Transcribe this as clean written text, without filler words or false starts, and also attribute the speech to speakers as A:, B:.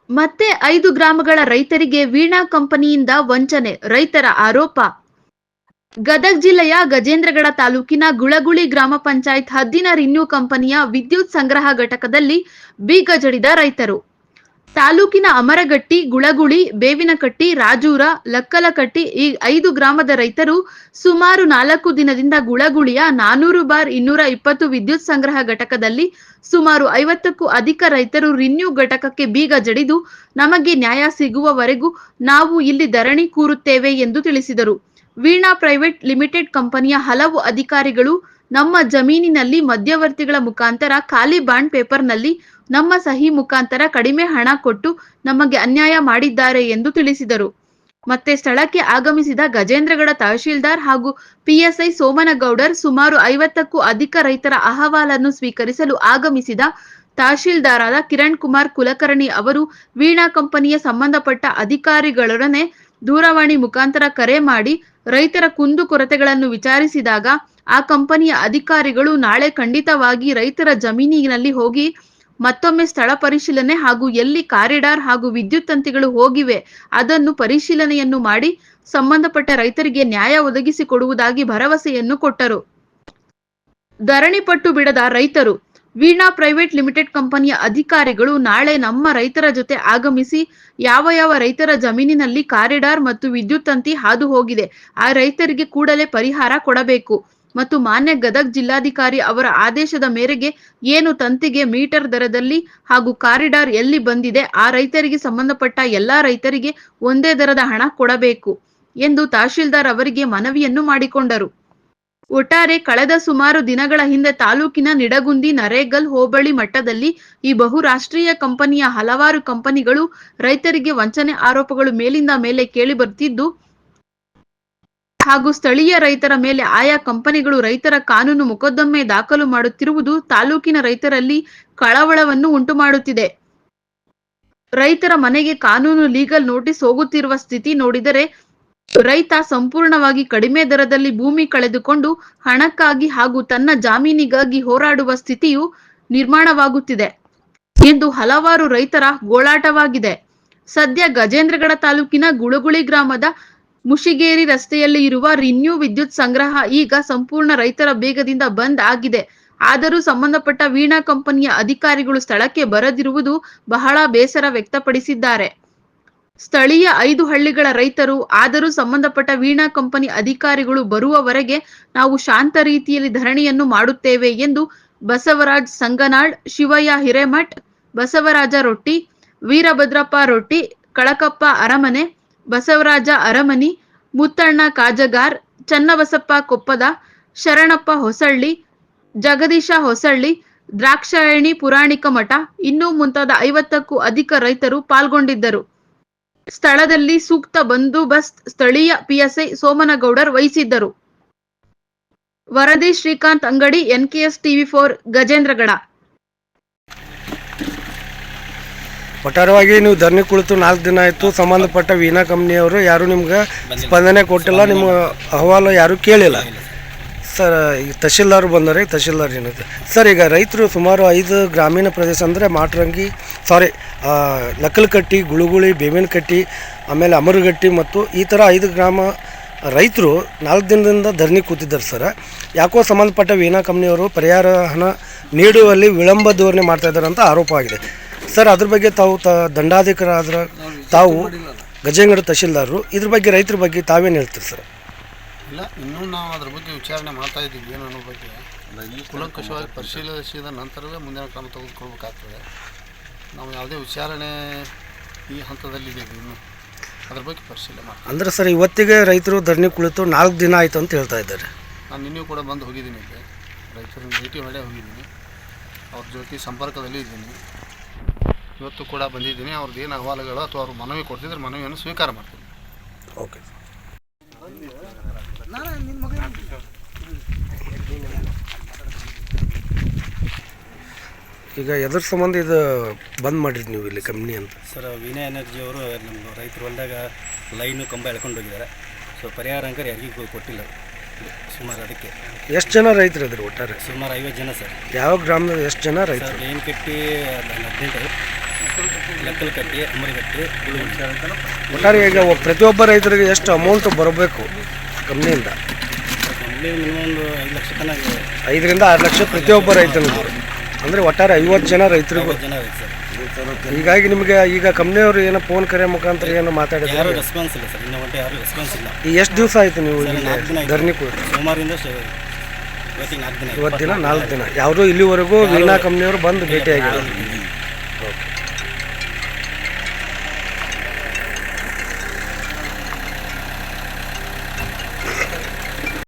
A: ಮತ್ತೆ 5 ಗ್ರಾಮಗಳ ರೈತರಿಗೆ ವೀಣಾ ಕಂಪನಿಯಿಂದ ವಂಚನೆ, ರೈತರ ಆರೋಪ. ಗದಗ ಜಿಲ್ಲೆಯ ಗಜೇಂದ್ರಗಡ ತಾಲೂಕಿನ ಗುಳಗುಳಿ ಗ್ರಾಮ ಪಂಚಾಯತ್ ಹದ್ದಿನ ರಿನ್ಯೂ ಕಂಪನಿಯ ವಿದ್ಯುತ್ ಸಂಗ್ರಹ ಘಟಕದಲ್ಲಿ ಬೀಗ ಜಡಿದ ರೈತರು. ತಾಲೂಕಿನ ಅಮರಗಟ್ಟಿ, ಗುಳಗುಳಿ, ಬೇವಿನಕಟ್ಟಿ, ರಾಜೂರ, ಲಕ್ಕಲಕಟ್ಟಿ ಈ 5 ಗ್ರಾಮದ ರೈತರು ಸುಮಾರು 4 ದಿನದಿಂದ ಗುಳಗುಳಿಯ 400/220 ವಿದ್ಯುತ್ ಸಂಗ್ರಹ ಘಟಕದಲ್ಲಿ ಸುಮಾರು 50ಕ್ಕೂ ಅಧಿಕ ರೈತರು ರಿನ್ಯೂ ಘಟಕಕ್ಕೆ ಬೀಗ ಜಡಿದು ನಮಗೆ ನ್ಯಾಯ ಸಿಗುವವರೆಗೂ ನಾವು ಇಲ್ಲಿ ಧರಣಿ ಕೂರುತ್ತೇವೆ ಎಂದು ತಿಳಿಸಿದರು. ವೀಣಾ ಪ್ರೈವೇಟ್ ಲಿಮಿಟೆಡ್ ಕಂಪನಿಯ ಹಲವು ಅಧಿಕಾರಿಗಳು ನಮ್ಮ ಜಮೀನಿನಲ್ಲಿ ಮಧ್ಯವರ್ತಿಗಳ ಮುಖಾಂತರ ಖಾಲಿ ಬಾಂಡ್ ಪೇಪರ್ನಲ್ಲಿ ನಮ್ಮ ಸಹಿ ಮುಖಾಂತರ ಕಡಿಮೆ ಹಣ ಕೊಟ್ಟು ನಮಗೆ ಅನ್ಯಾಯ ಮಾಡಿದ್ದಾರೆ ಎಂದು ತಿಳಿಸಿದರು. ಮತ್ತೆ ಸ್ಥಳಕ್ಕೆ ಆಗಮಿಸಿದ ಗಜೇಂದ್ರಗಡ ತಹಶೀಲ್ದಾರ್ ಹಾಗೂ ಪಿಎಸ್ಐ ಸೋಮನಗೌಡರ್ ಸುಮಾರು 50ಕ್ಕೂ ಅಧಿಕ ರೈತರ ಅಹವಾಲನ್ನು ಸ್ವೀಕರಿಸಲು ಆಗಮಿಸಿದ ತಹಶೀಲ್ದಾರಾದ ಕಿರಣ್ ಕುಮಾರ್ ಕುಲಕರ್ಣಿ ಅವರು ವೀಣಾ ಕಂಪನಿಯ ಸಂಬಂಧಪಟ್ಟ ಅಧಿಕಾರಿಗಳೊಡನೆ ದೂರವಾಣಿ ಮುಖಾಂತರ ಕರೆ ಮಾಡಿ ರೈತರ ಕುಂದುಕೊರತೆಗಳನ್ನು ವಿಚಾರಿಸಿದಾಗ ಆ ಕಂಪನಿಯ ಅಧಿಕಾರಿಗಳು ನಾಳೆ ಖಂಡಿತವಾಗಿ ರೈತರ ಜಮೀನಿನಲ್ಲಿ ಹೋಗಿ ಮತ್ತೊಮ್ಮೆ ಸ್ಥಳ ಪರಿಶೀಲನೆ ಹಾಗೂ ಎಲ್ಲಿ ಕಾರಿಡಾರ್ ಹಾಗೂ ವಿದ್ಯುತ್ ತಂತಿಗಳು ಹೋಗಿವೆ ಅದನ್ನು ಪರಿಶೀಲನೆಯನ್ನು ಮಾಡಿ ಸಂಬಂಧಪಟ್ಟ ರೈತರಿಗೆ ನ್ಯಾಯ ಒದಗಿಸಿಕೊಡುವುದಾಗಿ ಭರವಸೆಯನ್ನು ಕೊಟ್ಟರು. ಧರಣಿ ಪಟ್ಟು ಬಿಡದ ರೈತರು. ವೀಣಾ ಪ್ರೈವೇಟ್ ಲಿಮಿಟೆಡ್ ಕಂಪನಿಯ ಅಧಿಕಾರಿಗಳು ನಾಳೆ ನಮ್ಮ ರೈತರ ಜೊತೆ ಆಗಮಿಸಿ ಯಾವ ರೈತರ ಜಮೀನಿನಲ್ಲಿ ಕಾರಿಡಾರ್ ಮತ್ತು ವಿದ್ಯುತ್ ತಂತಿ ಹಾದು ಹೋಗಿದೆ ಆ ರೈತರಿಗೆ ಕೂಡಲೇ ಪರಿಹಾರ ಕೊಡಬೇಕು ಮತ್ತು ಮಾನ್ಯ ಗದಗ ಜಿಲ್ಲಾಧಿಕಾರಿ ಅವರ ಆದೇಶದ ಮೇರೆಗೆ ಏನು ತಂತಿಗೆ ಮೀಟರ್ ದರದಲ್ಲಿ ಹಾಗೂ ಕಾರಿಡಾರ್ ಎಲ್ಲಿ ಬಂದಿದೆ ಆ ರೈತರಿಗೆ ಸಂಬಂಧಪಟ್ಟ ಎಲ್ಲಾ ರೈತರಿಗೆ ಒಂದೇ ದರದ ಹಣ ಕೊಡಬೇಕು ಎಂದು ತಹಶೀಲ್ದಾರ್ ಅವರಿಗೆ ಮನವಿಯನ್ನು ಮಾಡಿಕೊಂಡರು. ಒಟ್ಟಾರೆ ಕಳೆದ ಸುಮಾರು ದಿನಗಳ ಹಿಂದೆ ತಾಲೂಕಿನ ನಿಡಗುಂದಿ, ನರೇಗಲ್ ಹೋಬಳಿ ಮಟ್ಟದಲ್ಲಿ ಈ ಬಹುರಾಷ್ಟ್ರೀಯ ಕಂಪನಿಯ ಹಲವಾರು ಕಂಪನಿಗಳು ರೈತರಿಗೆ ವಂಚನೆ ಆರೋಪಗಳು ಮೇಲಿಂದ ಮೇಲೆ ಕೇಳಿ ಬರುತ್ತಿದ್ದು ಹಾಗೂ ಸ್ಥಳೀಯ ರೈತರ ಮೇಲೆ ಆಯಾ ಕಂಪನಿಗಳು ರೈತರ ಕಾನೂನು ಮೊಕದ್ದಮೆ ದಾಖಲು ಮಾಡುತ್ತಿರುವುದು ತಾಲೂಕಿನ ರೈತರಲ್ಲಿ ಕಳವಳವನ್ನು ಉಂಟುಮಾಡುತ್ತಿದೆ. ರೈತರ ಮನೆಗೆ ಕಾನೂನು ಲೀಗಲ್ ನೋಟಿಸ್ ಹೋಗುತ್ತಿರುವ ಸ್ಥಿತಿ ನೋಡಿದರೆ ರೈತ ಸಂಪೂರ್ಣವಾಗಿ ಕಡಿಮೆ ದರದಲ್ಲಿ ಭೂಮಿ ಕಳೆದುಕೊಂಡು ಹಣಕ್ಕಾಗಿ ಹಾಗೂ ತನ್ನ ಜಾಮೀನಿಗಾಗಿ ಹೋರಾಡುವ ಸ್ಥಿತಿಯು ನಿರ್ಮಾಣವಾಗುತ್ತಿದೆ ಎಂದು ಹಲವಾರು ರೈತರ ಗೋಳಾಟವಾಗಿದೆ. ಸದ್ಯ ಗಜೇಂದ್ರಗಡ ತಾಲೂಕಿನ ಗುಳಗುಳಿ ಗ್ರಾಮದ ಮುಷಿಗೇರಿ ರಸ್ತೆಯಲ್ಲಿ ಇರುವ ರಿನ್ಯೂ ವಿದ್ಯುತ್ ಸಂಗ್ರಹ ಈಗ ಸಂಪೂರ್ಣ ರೈತರ ಬೇಗದಿಂದ ಬಂದ್ ಆಗಿದೆ. ಆದರೂ ಸಂಬಂಧಪಟ್ಟ ವೀಣಾ ಕಂಪನಿಯ ಅಧಿಕಾರಿಗಳು ಸ್ಥಳಕ್ಕೆ ಬರದಿರುವುದು ಬಹಳ ಬೇಸರ ವ್ಯಕ್ತಪಡಿಸಿದ್ದಾರೆ. ಸ್ಥಳೀಯ 5 ಹಳ್ಳಿಗಳ ರೈತರು ಆದರೂ ಸಂಬಂಧಪಟ್ಟ ವೀಣಾ ಕಂಪನಿ ಅಧಿಕಾರಿಗಳು ಬರುವವರೆಗೆ ನಾವು ಶಾಂತ ರೀತಿಯಲ್ಲಿ ಧರಣಿಯನ್ನು ಮಾಡುತ್ತೇವೆ ಎಂದು ಬಸವರಾಜ್ ಸಂಗನಾಳ್, ಶಿವಯ್ಯ ಹಿರೇಮಠ್, ಬಸವರಾಜ ರೊಟ್ಟಿ, ವೀರಭದ್ರಪ್ಪ ರೊಟ್ಟಿ, ಕಳಕಪ್ಪ ಅರಮನೆ, ಬಸವರಾಜ ಅರಮನಿ, ಮುತ್ತಣ್ಣ ಕಾಜಗಾರ್, ಚನ್ನಬಸಪ್ಪ ಕೊಪ್ಪದ, ಶರಣಪ್ಪ ಹೊಸಳ್ಳಿ, ಜಗದೀಶ ಹೊಸಳ್ಳಿ, ದ್ರಾಕ್ಷಾಯಣಿ ಪುರಾಣಿಕ ಮಠ ಇನ್ನೂ ಮುಂತಾದ 50ಕ್ಕೂ ಅಧಿಕ ರೈತರು ಪಾಲ್ಗೊಂಡಿದ್ದರು. ಸ್ಥಳದಲ್ಲಿ ಸೂಕ್ತ ಬಂದೋಬಸ್ತ್ ಸ್ಥಳೀಯ ಪಿಎಸ್ಐ ಸೋಮನಗೌಡರ್ ವಹಿಸಿದ್ದರು. ವರದಿ ಶ್ರೀಕಾಂತ್ ಅಂಗಡಿ, NKS TV4 ಗಜೇಂದ್ರಗಡ.
B: ಒಟ್ಟಾರೆಯಾಗಿ ನೀವು ಧರಣಿ ಕುಳಿತು 4 ದಿನ ಆಯಿತು. ಸಂಬಂಧಪಟ್ಟ ವೀಣಾ ಕಂಪ್ನಿಯವರು ಯಾರು ನಿಮ್ಗೆ ಸ್ಪಂದನೆ ಕೊಟ್ಟಿಲ್ಲ, ನಿಮ್ಮ ಅಹವಾಲು ಯಾರು ಕೇಳಿಲ್ಲ ಸರ್. ಈಗ ತಹಶೀಲ್ದಾರ್ ಬಂದರೆ ತಹಶೀಲ್ದಾರ್ ಏನಿದೆ ಸರ್. ಈಗ ರೈತರು ಸುಮಾರು 5 ಗ್ರಾಮೀಣ ಪ್ರದೇಶ ಅಂದರೆ ಮಾಟ್ರಂಗಿ ಲಕ್ಕಲಕಟ್ಟಿ, ಗುಳುಗುಳಿ, ಬೇವಿನಕಟ್ಟಿ, ಆಮೇಲೆ ಅಮರಗಟ್ಟಿ ಮತ್ತು ಈ ಥರ 5 ಗ್ರಾಮ ರೈತರು 4 ದಿನದಿಂದ ಧರಣಿ ಕೂತಿದ್ದಾರೆ ಸರ್. ಯಾಕೋ ಸಂಬಂಧಪಟ್ಟ ವೀಣಾ ಕಂಪ್ನಿಯವರು ಪರಿಹಾರ ಹಣ ನೀಡುವಲ್ಲಿ ವಿಳಂಬ ಧೋರಣೆ ಮಾಡ್ತಾ ಇದ್ದಾರೆ ಅಂತ ಆರೋಪ ಆಗಿದೆ ಸರ್. ಅದ್ರ ಬಗ್ಗೆ ತಾವು ದಂಡಾಧಿಕಾರಿಯಾದ ತಾವು ಗಜೇಂದ್ರ ತಹಶೀಲ್ದಾರರು ಇದ್ರ ಬಗ್ಗೆ ರೈತರ ಬಗ್ಗೆ ತಾವೇನು ಹೇಳ್ತೀರಿ ಸರ್?
C: ಇಲ್ಲ, ಇನ್ನೂ ನಾವು ಅದ್ರ ಬಗ್ಗೆ ವಿಚಾರಣೆ ಮಾಡ್ತಾ ಇದ್ದೀವಿ. ಏನು ಅನ್ನೋ ಬಗ್ಗೆ ಕೂಲಂಕಷವಾಗಿ ಪರಿಶೀಲಿಸಿದ ನಂತರವೇ ಮುಂದಿನ ಕ್ರಮ ತೆಗೆದುಕೊಳ್ಬೇಕಾಗ್ತದೆ. ನಾವು ಯಾವುದೇ ವಿಚಾರಣೆ ಈ ಹಂತದಲ್ಲಿದ್ದೀವಿ, ಇನ್ನು ಅದ್ರ ಬಗ್ಗೆ ಪರಿಶೀಲನೆ ಮಾಡ್ತೀವಿ.
B: ಅಂದರೆ ಸರ್ ಇವತ್ತಿಗೆ ರೈತರು ಧರಣಿ ಕುಳಿತು 4 ದಿನ ಆಯಿತು ಅಂತ ಹೇಳ್ತಾ ಇದ್ದಾರೆ.
C: ನಾನು ನಿನ್ನೆ ಕೂಡ ಬಂದು ಹೋಗಿದ್ದೀನಿ, ಇಲ್ಲಿ ರೈತರನ್ನ ಭೇಟಿ ಮಾಡೇ ಹೋಗಿದ್ದೀನಿ, ಅವ್ರ ಜೊತೆ ಸಂಪರ್ಕದಲ್ಲಿ ಇದ್ದೀನಿ. ಇವತ್ತು ಕೂಡ ಬಂದಿದ್ದೀನಿ. ಅವ್ರದ್ದು ಏನು ಅಹವಾಲುಗಳು ಅಥವಾ ಅವ್ರು ಮನವಿ ಕೊಡ್ತಿದ್ರೆ ಮನವಿಯನ್ನು ಸ್ವೀಕಾರ ಮಾಡ್ತೀನಿ.
B: ಓಕೆ. ಈಗ ಎದ್ರ ಸಂಬಂಧ ಇದು ಬಂದ್ ಮಾಡಿರಿ ನೀವು ಇಲ್ಲಿ ಕಂಪ್ನಿ ಅಂತ?
D: ಸರ್, ವೀಣಾ ಎನರ್ಜಿ ಅವರು ನಮ್ಮ ರೈತರು ಹೊಲದಾಗ ಲೈನು ಕಂಬ ಎಳ್ಕೊಂಡು ಹೋಗಿದ್ದಾರೆ. ಸೊ ಪರಿಹಾರ ಅಂಕರ್ ಯಾರಿಗೂ ಕೊಟ್ಟಿಲ್ಲ ಸುಮಾರು. ಅದಕ್ಕೆ
B: ಎಷ್ಟು ಜನ ರೈತರು ಇದ್ರು ಒಟ್ಟಾರೆ?
D: ಸುಮಾರು 50 ಜನ ಸರ್.
B: ಯಾವ ಗ್ರಾಮದ ಎಷ್ಟು ಜನ ರೈತರು?
D: ಬೇವಿನಕಟ್ಟಿ 18, ಲಕ್ಕಲಕಟ್ಟಿ, ಅಮರಗಟ್ಟಿ, ಗುಳುಗುಳಿ.
B: ಒಟ್ಟಾರೆ ಈಗ ಪ್ರತಿಯೊಬ್ಬ ರೈತರಿಗೆ ಎಷ್ಟು ಅಮೌಂಟ್ ಬರಬೇಕು ಕಂಪ್ನಿಯಿಂದ?
D: ಕಂಪ್ನಿ ಮಿನಿಮಮ್ ಒಂದು 5 ಲಕ್ಷ ತನಕ
B: 5 ರಿಂದ 6 ಲಕ್ಷ ಪ್ರತಿಯೊಬ್ಬ ರೈತನಿಗೆ, ಅಂದರೆ ಒಟ್ಟಾರೆ 50 ಜನ ರೈತರಿಗೂ.
D: 50 ಜನ ರೈತ ಸರ್.
B: ಹೀಗಾಗಿ ನಿಮಗೆ ಈಗ ಕಂಪ್ನಿಯವರು ಏನೋ ಫೋನ್ ಕರೆ ಮುಖಾಂತರ ಏನು
D: ಯಾರು
B: ಮಾತಾಡಿದ್ರೆ
D: ರೆಸ್ಪಾನ್ಸ್ ಇಲ್ಲ ಸರ್, ಇನ್ನೂ ಗಂಟೆ ಯಾರು ರೆಸ್ಪಾನ್ಸ್ ಇಲ್ಲ.
B: ಈ ಎಷ್ಟು ದಿವಸ ಆಯಿತು ನೀವು
D: ಸರ್,
B: ಇಲ್ಲಿ
D: 4 ದಿನ ಆಯ್ತು.
B: ಧರಣಿ ಕೂಡ?
D: ಸೋಮವಾರದಿಂದ ಇವತ್ತಿಗೆ 4 ದಿನ ಆಯ್ತು.
B: ಇವತ್ತಿನ 4 ದಿನ ಯಾವುದೂ ಇಲ್ಲಿವರೆಗೂ ವೀಣಾ ಕಂಪ್ನಿಯವರು ಬಂದು ಭೇಟಿಯಾಗಿಲ್ಲ. ಓಕೆ.